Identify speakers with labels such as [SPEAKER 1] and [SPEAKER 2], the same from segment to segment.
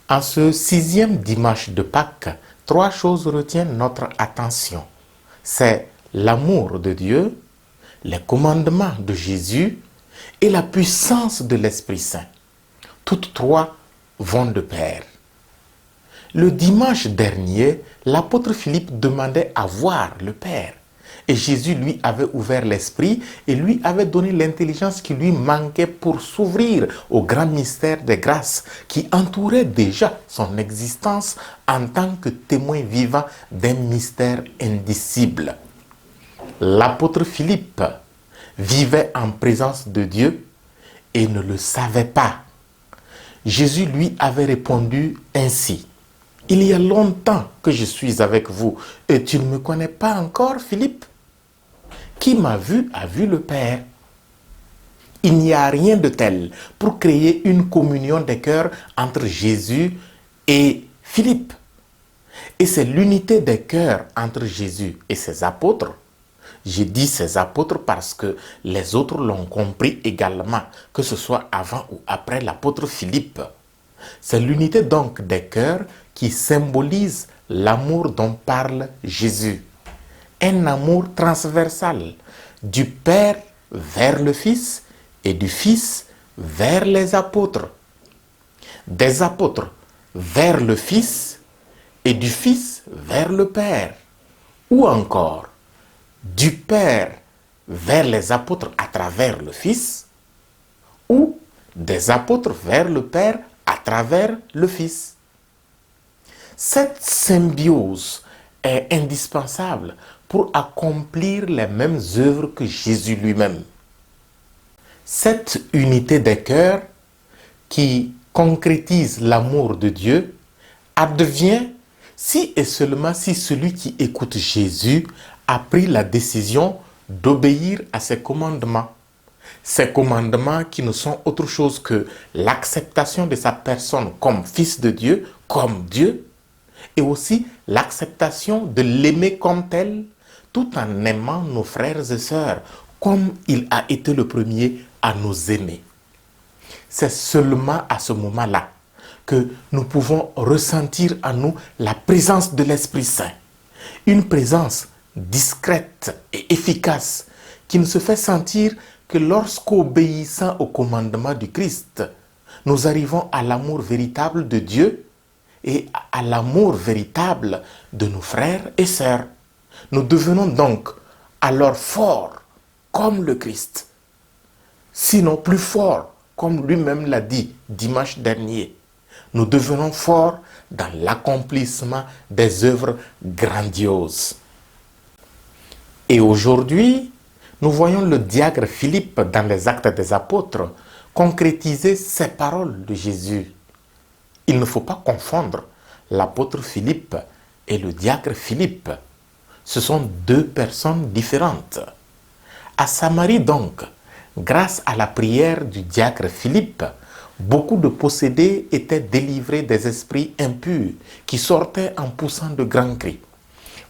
[SPEAKER 1] En ce sixième dimanche de Pâques, trois choses retiennent notre attention. C'est l'amour de Dieu, les commandements de Jésus et la puissance de l'Esprit Saint. Toutes trois vont de pair. Le dimanche dernier, l'apôtre Philippe demandait à voir le Père. Et Jésus lui avait ouvert l'esprit et lui avait donné l'intelligence qui lui manquait pour s'ouvrir au grand mystère des grâces qui entourait déjà son existence en tant que témoin vivant d'un mystère indicible. L'apôtre Philippe vivait en présence de Dieu et ne le savait pas. Jésus lui avait répondu ainsi: « Il y a longtemps que je suis avec vous et tu ne me connais pas encore, Philippe. Qui m'a vu a vu le Père. » Il n'y a rien de tel pour créer une communion des cœurs entre Jésus et Philippe. Et c'est l'unité des cœurs entre Jésus et ses apôtres. Je dis ses apôtres parce que les autres l'ont compris également, que ce soit avant ou après l'apôtre Philippe. C'est l'unité donc des cœurs qui symbolise l'amour dont parle Jésus. Un amour transversal, du Père vers le Fils et du Fils vers les apôtres. Des apôtres vers le Fils et du Fils vers le Père. Ou encore, du Père vers les apôtres à travers le Fils, ou des apôtres vers le Père à travers le Fils. Cette symbiose est indispensable pour accomplir les mêmes œuvres que Jésus lui-même. Cette unité des cœurs qui concrétise l'amour de Dieu advient si et seulement si celui qui écoute Jésus a pris la décision d'obéir à ses commandements. Ces commandements qui ne sont autre chose que l'acceptation de sa personne comme fils de Dieu, comme Dieu, et aussi l'acceptation de l'aimer comme tel, tout en aimant nos frères et sœurs, comme il a été le premier à nous aimer. C'est seulement à ce moment-là que nous pouvons ressentir en nous la présence de l'Esprit Saint. Une présence discrète et efficace qui ne se fait sentir que lorsqu'obéissant au commandement du Christ, nous arrivons à l'amour véritable de Dieu et à l'amour véritable de nos frères et sœurs. Nous devenons donc alors forts comme le Christ, sinon plus forts comme lui-même l'a dit dimanche dernier. Nous devenons forts dans l'accomplissement des œuvres grandioses. Et aujourd'hui, nous voyons le diacre Philippe dans les Actes des Apôtres concrétiser ces paroles de Jésus. Il ne faut pas confondre l'apôtre Philippe et le diacre Philippe. Ce sont deux personnes différentes. À Samarie donc, grâce à la prière du diacre Philippe, beaucoup de possédés étaient délivrés des esprits impurs qui sortaient en poussant de grands cris.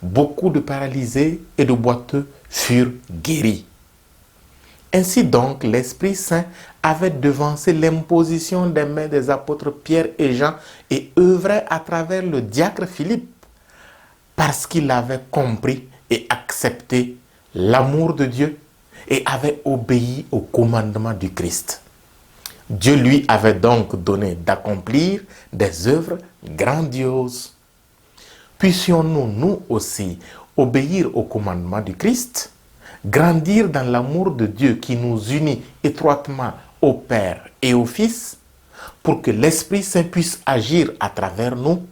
[SPEAKER 1] Beaucoup de paralysés et de boiteux furent guéris. Ainsi donc, l'Esprit Saint avait devancé l'imposition des mains des apôtres Pierre et Jean et œuvrait à travers le diacre Philippe parce qu'il avait compris et accepté l'amour de Dieu et avait obéi au commandement du Christ. Dieu lui avait donc donné d'accomplir des œuvres grandioses. Puissions-nous, nous aussi, obéir au commandement du Christ, grandir dans l'amour de Dieu qui nous unit étroitement au Père et au Fils, pour que l'Esprit Saint puisse agir à travers nous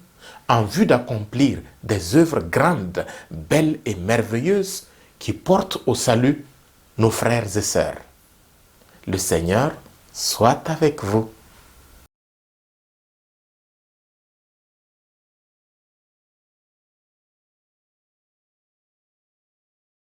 [SPEAKER 1] en vue d'accomplir des œuvres grandes, belles et merveilleuses qui portent au salut nos frères et sœurs. Le Seigneur soit avec vous.